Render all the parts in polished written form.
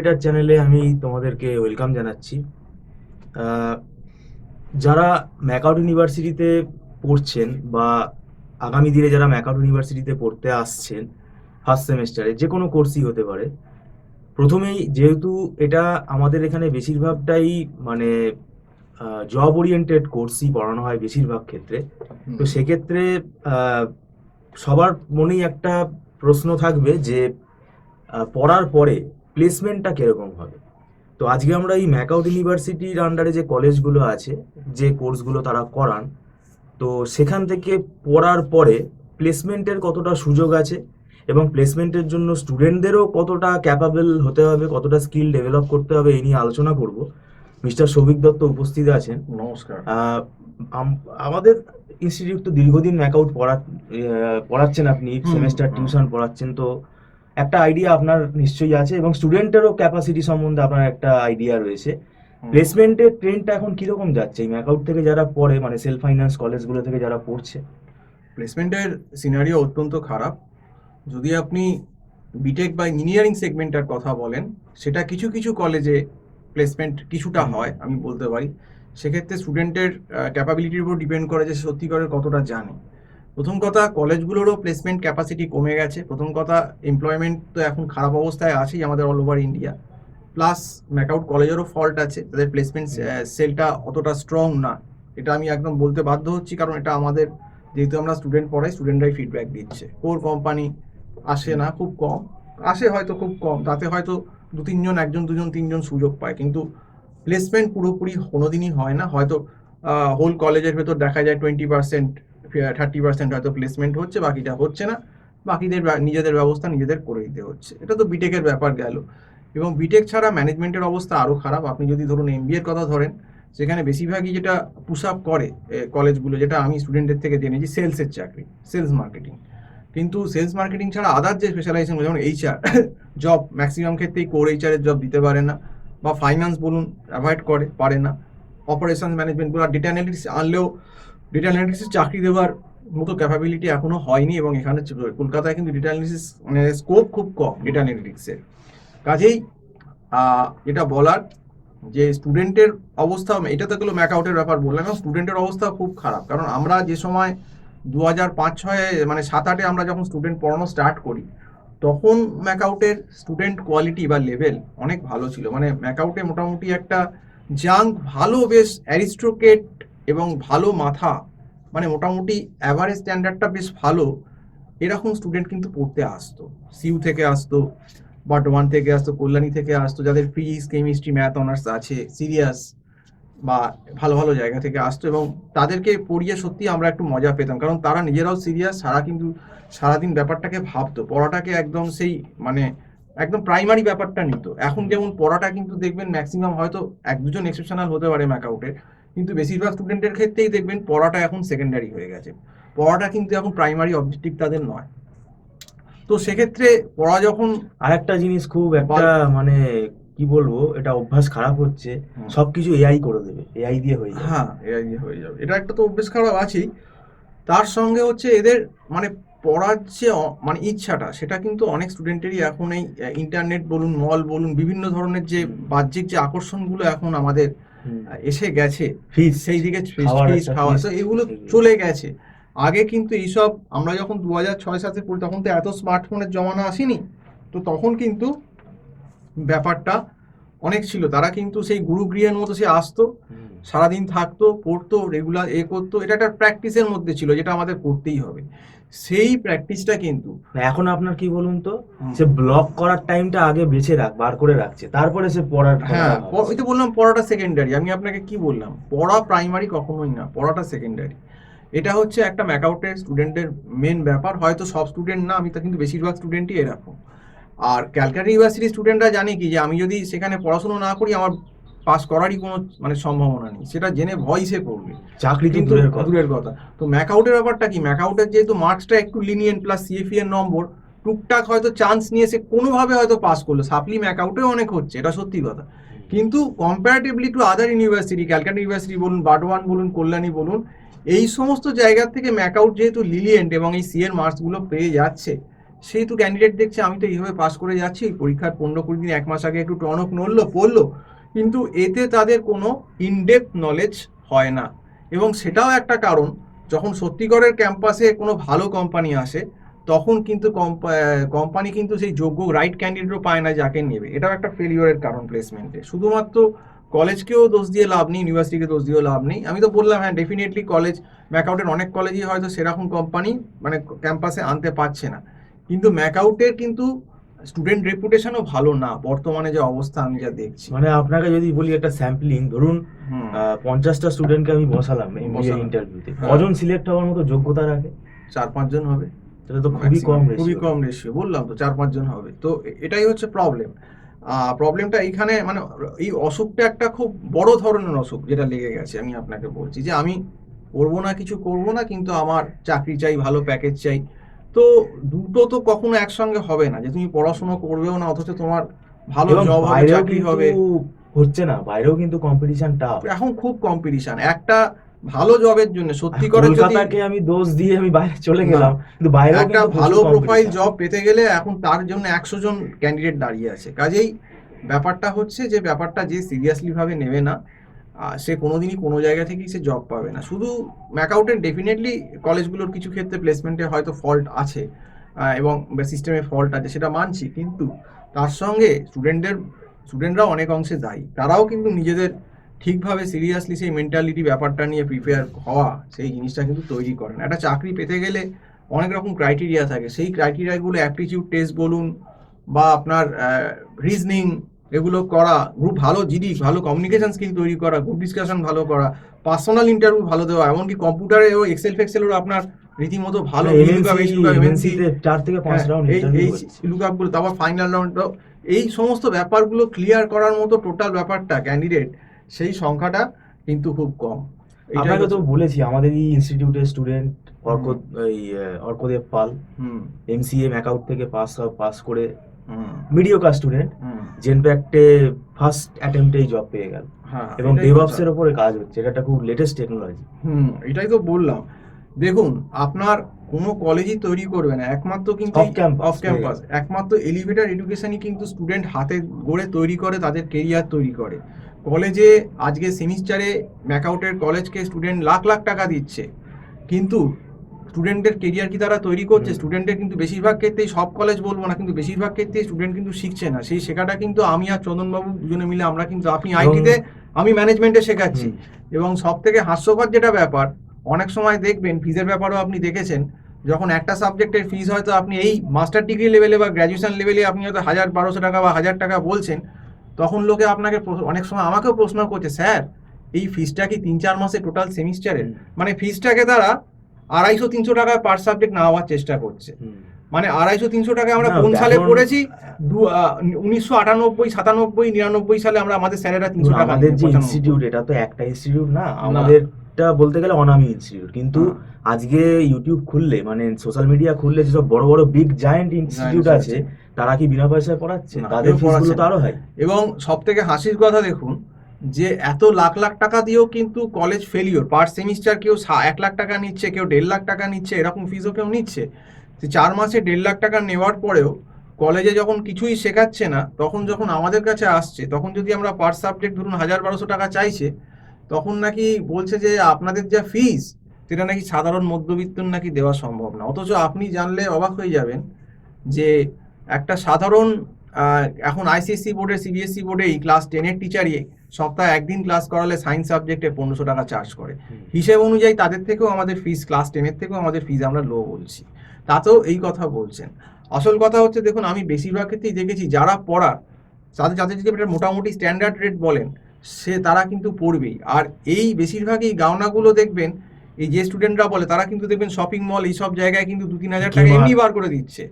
Motivator চ্যানেলে আমি তোমাদেরকে ওয়েলকাম জানাচ্ছি। আহ, যারা ম্যাকআউট ইউনিভার্সিটিতে পড়ছেন বা আগামী দিনে যারা ম্যাকআউট ইউনিভার্সিটিতে পড়তে আসছেন ফার্স্ট সেমেস্টারে, যে কোনো কোর্সই হতে পারে। প্রথমেই যেহেতু এটা আমাদের এখানে বেশিরভাগটাই মানে জব ওরিয়েন্টেড কোর্সই পড়ানো হয় বেশিরভাগ ক্ষেত্রে, তো সেক্ষেত্রে আহ, সবার মনেই একটা প্রশ্ন থাকবে যে পড়ার পরে প্লেসমেন্টটা কিরকম হবে। তো আজকে আমরা এই ম্যাকআউট ইউনিভার্সিটির আন্ডারে যে কলেজগুলো আছে, যে কোর্সগুলো তারা করান, তো সেখান থেকে পড়ার পরে প্লেসমেন্টের কতটা সুযোগ আছে এবং প্লেসমেন্টের জন্য স্টুডেন্টদেরও কতটা ক্যাপাবল হতে হবে, কতটা স্কিল ডেভেলপ করতে হবে, এই নিয়ে আলোচনা করব। মিস্টার সৌভিক দত্ত উপস্থিত আছেন। নমস্কার। আমাদের ইনস্টিটিউট তো দীর্ঘদিন ম্যাকআউট পড়াচ্ছেন, আপনি সেমেস্টার হুম। টিউশন পড়াচ্ছেন, তো একটা আইডিয়া আপনার নিশ্চয়ই আছে এবং স্টুডেন্টেরও ক্যাপাসিটি সম্বন্ধে আপনার একটা আইডিয়া রয়েছে। প্লেসমেন্টের ট্রেন্ডটা এখন কিরকম যাচ্ছে এই ম্যাকআউট থেকে যারা পড়ে, মানে সেলফ ফাইন্যান্স কলেজগুলো থেকে যারা পড়ছে? প্লেসমেন্টের সিনারিও অত্যন্ত খারাপ। যদি আপনি বিটেক বা ইঞ্জিনিয়ারিং সেগমেন্টের কথা বলেন, সেটা কিছু কিছু কলেজে প্লেসমেন্ট কিছুটা হয়, আমি বলতে পারি। সেক্ষেত্রে স্টুডেন্টের ক্যাপাবিলিটির উপর ডিপেন্ড করে যে সত্যিকারের কতটা জানে। প্রথম কথা, কলেজগুলোরও প্লেসমেন্ট ক্যাপাসিটি কমে গেছে। প্রথম কথা, এমপ্লয়মেন্ট তো এখন খারাপ অবস্থায় আছেই আমাদের all over India. Plus MAKAUT কলেজেরও ফল্ট আছে, তাদের প্লেসমেন্ট সেলটা অতটা স্ট্রং না। এটা আমি একদম বলতে বাধ্য হচ্ছি, কারণ এটা আমাদের, যেহেতু আমরা স্টুডেন্ট পড়াই, স্টুডেন্টরাই ফিডব্যাক দিচ্ছে। কোর কোম্পানি আসে না, খুব কম আসে, হয়তো খুব কম, তাতে হয়তো দু তিনজন, একজন দুজন তিনজন সুযোগ পায়, কিন্তু প্লেসমেন্ট পুরোপুরি কোনোদিনই হয় না। হয়তো হোল কলেজের ভেতর দেখা যায় 20%, 30% হয়তো প্লেসমেন্ট হচ্ছে, বাকিটা হচ্ছে না। বাকিদের নিজেদের ব্যবস্থা নিজেদের করে দিতে হচ্ছে। এটা তো বিটেকের ব্যাপার গেল। এবং বিটেক ছাড়া ম্যানেজমেন্টের অবস্থা আরও খারাপ। আপনি যদি ধরুন এমবিএর কথা ধরেন, সেখানে বেশিরভাগই যেটা পুশ আপ করে কলেজগুলো, যেটা আমি স্টুডেন্টদের থেকে জেনেছি, সেলসের চাকরি, সেলস মার্কেটিং। কিন্তু সেলস মার্কেটিং ছাড়া আদার যে স্পেশালাইজেশন, যেমন এইচআর জব, ম্যাক্সিমাম ক্ষেত্রেই কোর এইচআরের জব দিতে পারে না, বা ফাইন্যান্স বলুন অ্যাভয়েড পারে না। অপারেশন ম্যানেজমেন্টগুলো, ডেটা অ্যানালিটিক্স আনলেও ডেটা অ্যানালিটিক্সের চাকরি দেওয়ার মতো ক্যাপাবিলিটি এখনো হয়নি, এবং এখানে কলকাতায় কিন্তু ডেটা অ্যানালিসিস মানে স্কোপ খুব কম ডেটা অ্যানালিটিক্সের। কাজেই যেটা বলার, যে স্টুডেন্টের অবস্থা, এটা তো গেলো ম্যাকআউটের ব্যাপার বললাম, এবং স্টুডেন্টের অবস্থা খুব খারাপ। কারণ আমরা যে সময় 2005-06 মানে 7-8 আমরা যখন স্টুডেন্ট পড়ানো স্টার্ট করি, তখন ম্যাকআউটের স্টুডেন্ট কোয়ালিটি বা লেভেল অনেক ভালো ছিল। মানে ম্যাকআউটে মোটামুটি একটা জাঙ্ক, ভালো, বেশ অ্যারিস্টোক্রেট এবং ভালো মাথা, মানে মোটামুটি অ্যাভারেজ স্ট্যান্ডার্ডটা বেশ ভালো, এরকম স্টুডেন্ট কিন্তু পড়তে আসতো। সিইউ থেকে আসতো, বর্ধমান থেকে আসতো, কল্যাণী থেকে আসতো, যাদের ফিজিক্স, কেমিস্ট্রি, ম্যাথ অনার্স আছে, সিরিয়াস, বা ভালো ভালো জায়গা থেকে আসতো, এবং তাদেরকে পড়িয়ে সত্যি আমরা একটু মজা পেতাম, কারণ তারা নিজেরাও সিরিয়াস, কিন্তু সারাদিন ব্যাপারটাকে ভাবতো, পড়াটাকে একদম সেই মানে একদম প্রাইমারি ব্যাপারটা নিত। এখন যেমন পড়াটা কিন্তু দেখবেন ম্যাক্সিমাম, হয়তো এক দুজন এক্সেপশনাল হতে পারে ম্যাকআউটের, কিন্তু বেশিরভাগ স্টুডেন্টের ক্ষেত্রেই দেখবেন পড়াটা এখন সেকেন্ডারি হয়ে গেছে। পড়াটা কিন্তু এখন প্রাইমারি অবজেক্টিভ তাদের নয়। তো সেক্ষেত্রে পড়া যখন আর একটা জিনিস খুব একটা বাল- মানে কি বলবো, এটা অভ্যাস খারাপ হচ্ছে, সবকিছু এআই করে দেবে, এআই দিয়ে হয়ে যাবে। হ্যাঁ, এআই দিয়ে হয়ে যাবে, এটা একটা তো অভ্যেস খারাপ আছেই। তার সঙ্গে হচ্ছে এদের মানে পড়ার যে মানে ইচ্ছাটা, সেটা কিন্তু অনেক স্টুডেন্টেরই এখন এই ইন্টারনেট বলুন, মল বলুন, বিভিন্ন ধরনের যে বাহ্যিক যে আকর্ষণগুলো এখন আমাদের এসে গেছে, ফিস্ট, সেই দিকে খাওয়ার ফিস একটা খাওয়া, তো ফিস্ট। এগুলো চলে গেছে। আগে কিন্তু এইসব, আমরা যখন 2006-07 পড়ি, তখন তো এত স্মার্টফোনের জমানা আসেনি। তো তখন কিন্তু ব্যাপারটা অনেক ছিল। তারা কিন্তু সেই গুরুগৃহের মতো সে আসতো, সারাদিন থাকতো, পড়তো, রেগুলার করতো। এটা একটা প্র্যাকটিসের মধ্যে ছিল, যেটা আমাদের করতেই হবে। সেই প্র্যাকটিসটা কিন্তু এখন আপনার কি বলুন তো, সে ব্লক করার টাইমটা আগে বেছে বার করে রাখছে, তারপরে সে পড়ার হ্যাঁ, কথাটা ওই ভাবছে। তো বললাম পড়াটা সেকেন্ডারি। আমি আপনাকে কি বললাম, পড়া প্রাইমারি কখনোই না, পড়াটা সেকেন্ডারি। এটা হচ্ছে একটা ম্যাকআউটের স্টুডেন্টের মেন ব্যাপার। হয়তো সব স্টুডেন্ট না, আমি তা কিন্তু বেশিরভাগ স্টুডেন্টই এরকম। আর ক্যালকাটা ইউনিভার্সিটির স্টুডেন্টরা জানে কি, যে আমি যদি সেখানে পড়াশুনো না করি, আমার পাস করারই কোনো মানে সম্ভাবনা নেই, সেটা জেনে ভয় সে করবে। চাকরি তো কিন্তু দূরের কথা। দূরের কথা, তো ম্যাকআউটের ব্যাপারটা কি, ম্যাকআউটের যেহেতু মার্কসটা একটু লিনিয়েন্ট, প্লাস সিএফি এর নম্বর, টুকটাক হয়তো চান্স নিয়ে সে কোনোভাবে হয়তো পাস করলো। সাপ্লি ম্যাকআউটেও অনেক হচ্ছে, এটা সত্যি কথা। কিন্তু comparatively to other university, Calcutta university বলুন, বার্ডওয়ান বলুন, কল্যাণী বলুন, এই সমস্ত জায়গার থেকে ম্যাকআউট যেহেতু লিলিয়েন্ট এবং এই সি এর মার্কসগুলো পেয়ে যাচ্ছে, সেহেতু ক্যান্ডিডেট দেখছে আমি তো এইভাবে পাস করে যাচ্ছি, পরীক্ষার 15-20 দিন 1 মাস আগে একটু টনক নড়লো পড়লো, কিন্তু এতে তাদের কোনো ইনডেপথ নলেজ হয় না। এবং সেটাও একটা কারণ, যখন সত্যিকারের ক্যাম্পাসে কোনো ভালো কোম্পানি আসে তখন কিন্তু কোম্পানি কিন্তু সেই যোগ্য রাইট ক্যান্ডিডেটও পায় না যাকে নেবে। এটাও একটা ফেলিওরের কারণ প্লেসমেন্টে। শুধুমাত্র কলেজকেও দোষ দিয়ে লাভ নেই, ইউনিভার্সিটিকে দোষ দিয়েও লাভ নেই। আমি তো বললাম হ্যাঁ ডেফিনেটলি কলেজ, ম্যাকআউটের অনেক কলেজই হয়তো সেরকম কোম্পানি মানে ক্যাম্পাসে আনতে পারছে না, কিন্তু ম্যাকআউটের কিন্তু স্টুডেন্ট রেপুটেশনও ভালো না বর্তমানে যে অবস্থা আমি যা দেখছি। মানে আপনাকে যদি বলি একটা স্যাম্পলিং, ধরুন হুম 50টা স্টুডেন্টকে আমি বসালাম এমবিএ বসালাম। ইন্টারভিউতে, হ্যাঁ। কজন সিলেক্ট হওয়ার মতো যোগ্যতা রাখে? 4-5 জন হবে, সেটা তো খুবই ম্যাক্সিমাম কম খুবই রেশিও। কম রেশিও, বললাম তো 4-5 জন হবে। তো এটাই হচ্ছে প্রবলেম। প্রবলেমটা এইখানে, মানে এই অসুখটা একটা খুব বড় ধরনের অসুখ যেটা লেগে গেছে। আমি আপনাকে বলছি যে আমি করবো না, কিছু করবো না, কিন্তু আমার চাকরি চাই, ভালো প্যাকেজ চাই। তো দুটো তো কখনো একসঙ্গে হবে না, যে তুমি পড়াশোনা করবেও না অথচ তোমার ভালো এবং জব হবে, বাইরেও চাকরি কিন্তু হবে। হচ্ছে না, বাইরেও কিন্তু কম্পিটিশন টাফ। এখন খুব কম্পিটিশন একটা ভালো জবের জন্য, আর সত্যিকারের যদি কলকাতাকে আমি দোষ দিয়ে আমি বাইরে চলে না, গেলাম, কিন্তু বাইরেও একটা কিন্তু ভালো প্রচুর প্রোফাইল কম্পিটিশন। জব পেতে গেলে এখন তার জন্য 100 জন ক্যান্ডিডেট দাঁড়িয়ে আছে। কাজেই ব্যাপারটা হচ্ছে যে ব্যাপারটা যে সিরিয়াসলি ভাবে নেবে না, সে কোনোদিনই কোনো জায়গা থেকেই সে জব পাবে না। শুধু ম্যাকআউটের ডেফিনেটলি কলেজগুলোর কিছু ক্ষেত্রে প্লেসমেন্টে হয়তো ফল্ট আছে, এবং সিস্টেমে ফল্ট আছে, সেটা মানছি, কিন্তু তার সঙ্গে স্টুডেন্টরাও অনেক অংশে দায়ী। তারাও কিন্তু নিজেদের ঠিকভাবে সিরিয়াসলি সেই মেন্টালিটি ব্যাপারটা নিয়ে প্রিপেয়ার হওয়া, সেই জিনিসটা কিন্তু তৈরি করে না। একটা চাকরি পেতে গেলে অনেক রকম ক্রাইটেরিয়া থাকে, সেই ক্রাইটেরিয়াগুলো অ্যাপটিটিউড টেস্ট বলুন বা আপনার রিজনিং, এগুলো করা, গ্রুপ ভালো জিডি, ভালো কমিউনিকেশন স্কিল তৈরি করা, গ্রুপ ডিসকাশন ভালো করা, পার্সোনাল ইন্টারভিউ ভালো দেওয়া, এমনকি কম্পিউটারে ও এক্সেল ফেক্সেলও আপনার রীতিমতো ভালো lookup, H lookup, MNC, MNC তে 4 থেকে 5 রাউন্ড এই ইন্টারভিউ এই হচ্ছে। লুকআপগুলো, তারপর ফাইনাল রাউন্ড, এই সমস্ত ব্যাপারগুলো ক্লিয়ার করার মতো টোটাল ব্যাপারটা ক্যান্ডিডেট, সেই সংখ্যাটা কিন্তু খুব কম। এইটাই আপনাকে তো হচ্ছে। বলেছি আমাদের এই ইনস্টিটিউটের স্টুডেন্ট অর্ক, হুম এই অর্কদেব পাল হুম এমসিএ ম্যাকআউট থেকে পাস করে হুম মিডিওকার স্টুডেন্ট, হুম জেনপ্যাক্টে ফার্স্ট অ্যাটেম্পটেই জব পেয়ে গেল, হ্যাঁ, এবং এটাই ডেভঅপস কথা। এর উপরে কাজ হচ্ছে। এটা একটা খুব লেটেস্ট টেকনোলজি। এটাই তো বললাম। দেখুন, আপনার কোনো কলেজই তৈরি করবে না একমাত্র কিন্তু অফ ক্যাম্পাস অফ ক্যাম্পাস, একমাত্র এলিভেটর এডুকেশনই কিন্তু স্টুডেন্ট হাতে গড়ে তৈরি করে, তাদের কেরিয়ার তৈরি করে। কলেজে আজকে সেমিস্টারে ম্যাকআউটের কলেজকে স্টুডেন্ট লাখ লাখ টাকা দিচ্ছে, কিন্তু স্টুডেন্টের কেরিয়ার কি তারা তৈরি করছে? স্টুডেন্টের কিন্তু বেশিরভাগ ক্ষেত্রেই, সব কলেজ বলবো না, কিন্তু বেশিরভাগ ক্ষেত্রেই স্টুডেন্ট কিন্তু শিখছে না। সেই শেখাটা কিন্তু আমি আর চন্দনবাবু দুজনে মিলে, আমরা কিন্তু, আপনি আইটিতে, আমি ম্যানেজমেন্টে শেখাচ্ছি। এবং সব থেকে হাস্যকর যেটা ব্যাপার, অনেক সময় দেখবেন ফিজের ব্যাপারেও আপনি দেখেছেন, যখন একটা সাবজেক্টের ফিজ হয়তো আপনি এই মাস্টার ডিগ্রি লেভেলে বা গ্র্যাজুয়েশন লেভেলে আপনি হয়তো 1,000-1,200 টাকা বা 1,000 টাকা বলছেন, তখন লোকে আপনাকে অনেক সময় আমাকেও প্রশ্ন করছে, স্যার এই ফিজটা কি 3-4 মাসে টোটাল সেমিস্টারের? মানে ফিজটাকে তারা 250-300 টাকা পার সাবজেক্ট নেওয়ার চেষ্টা করছে। মানে 250-300 টাকা আমরা না, কোন সালে এখন পড়েছি? 1998, 97, 99 সালে আমরা, আমাদের স্যারেরা 300 টাকা আমাদের নিতেন, যে 95। ইনস্টিটিউট, এটা তো একটা ইনস্টিটিউট না, আমাদেরটা বলতে গেলে অনামী ইনস্টিটিউট, কিন্তু হ্যাঁ। আজকে ইউটিউব খুললে, মানে সোশ্যাল মিডিয়া খুললে, যেসব বড় বড় বিগ জায়ান্ট ইনস্টিটিউট Giants আছে, তারা কি বিনা পয়সায় পড়াচ্ছে? না, তাদের কেউ ফিসগুলো পড়াচ্ছে তো না। আরো হাই। এবং সব থেকে হাসির কথা দেখুন, যে এত লাখ লাখ টাকা দিয়েও কিন্তু কলেজ ফেলিওর। পার সেমিস্টার কেউ 1 লাখ টাকা নিচ্ছে, কেউ 1.5 লাখ টাকা নিচ্ছে, এরকম ফিজও কেউ নিচ্ছে। 4 মাসে 1.5 লাখ টাকা নেওয়ার পরেও কলেজে যখন কিছুই শেখাচ্ছে না, তখন যখন আমাদের কাছে আসছে, তখন যদি আমরা পার সাবজেক্ট ধরুন 1,000-1,200 টাকা চাইছে, তখন নাকি বলছে যে আপনাদের যা ফিস, সেটা নাকি সাধারণ মধ্যবিত্তর নাকি দেওয়া সম্ভব না। অথচ আপনি জানলে অবাক হয়ে যাবেন যে একটা সাধারণ, এখন আইসিএসসি বোর্ডে, সিবিএসসি বোর্ডে এই ক্লাস 10-এর টিচারই সপ্তাহে একদিন ক্লাস করালে সায়েন্স সাবজেক্টে 1,500 টাকা চার্জ করে। হিসেব অনুযায়ী তাদের থেকেও আমাদের ফিস, ক্লাস 10-এর থেকেও আমাদের ফিস আমরা লো বলছি, তাতেও এই কথা বলছেন। আসল কথা হচ্ছে, দেখুন আমি বেশিরভাগ ক্ষেত্রেই দেখেছি যারা পড়ার, তাদের যাদের যদি একটা মোটামুটি স্ট্যান্ডার্ড রেট বলেন, তারা কিন্তু পড়বেই। আর এই বেশিরভাগই গাওনাগুলো দেখবেন, এই যে স্টুডেন্টরা বলে, তারা কিন্তু দেখবেন শপিং মল, এইসব জায়গায় কিন্তু 2-3 হাজার টাকা এমনি বার করে দিচ্ছে,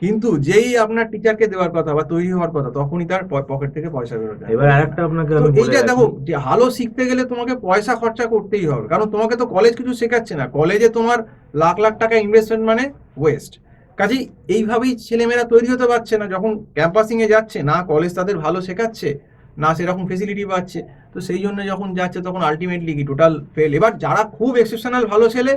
কিন্তু যেই আপনার টিচারকে দেওয়ার কথা বা তৈরি হওয়ার কথা, তখনই তার পকেট থেকে পয়সা বেরোয় যায়। এবার আরেকটা আপনাকে তো আমি বলে এইটা রাখি, দেখো, যে ভালো শিখতে গেলে তোমাকে পয়সা খরচা করতেই হবে, কারণ তোমাকে তো কলেজ কিছু শেখাচ্ছে না। কলেজে তোমার লাখ লাখ টাকা ইনভেস্টমেন্ট মানে ওয়েস্ট। কাজেই এইভাবেই ছেলেমেয়েরা তৈরি হতে পারছে না, যখন ক্যাম্পাসিংয়ে যাচ্ছে না, কলেজ তাদের ভালো শেখাচ্ছে না, সেরকম ফেসিলিটি পাচ্ছে। তো সেই জন্য যখন যাচ্ছে, তখন আলটিমেটলি কি টোটাল ফেল। এবার যারা খুব এক্সেপশনাল ভালো ছেলে,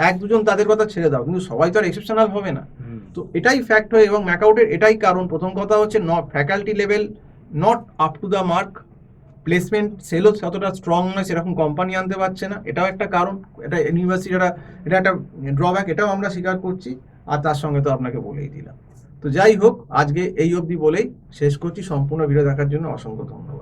এক দুজন তাদের কথা ছেড়ে দাও, কিন্তু সবাই তো আর এক্সেপশনাল হবে না। হুম, তো এটাই ফ্যাক্ট হয়, এবং ম্যাকআউটের এটাই কারণ। প্রথম কথা হচ্ছে faculty level not up to the mark, placement সেলও ততটা স্ট্রং নয়, সেরকম কোম্পানি আনতে পারছে না, এটাও একটা কারণ। এটা ইউনিভার্সিটিরা, এটা একটা ড্রব্যাক, এটাও আমরা স্বীকার করছি। আর তার সঙ্গে তো আপনাকে বলেই দিলাম। তো যাই হোক, আজকে এই অবধি বলেই শেষ করছি। সম্পূর্ণ ভিডিও দেখার জন্য অসংখ্য ধন্যবাদ।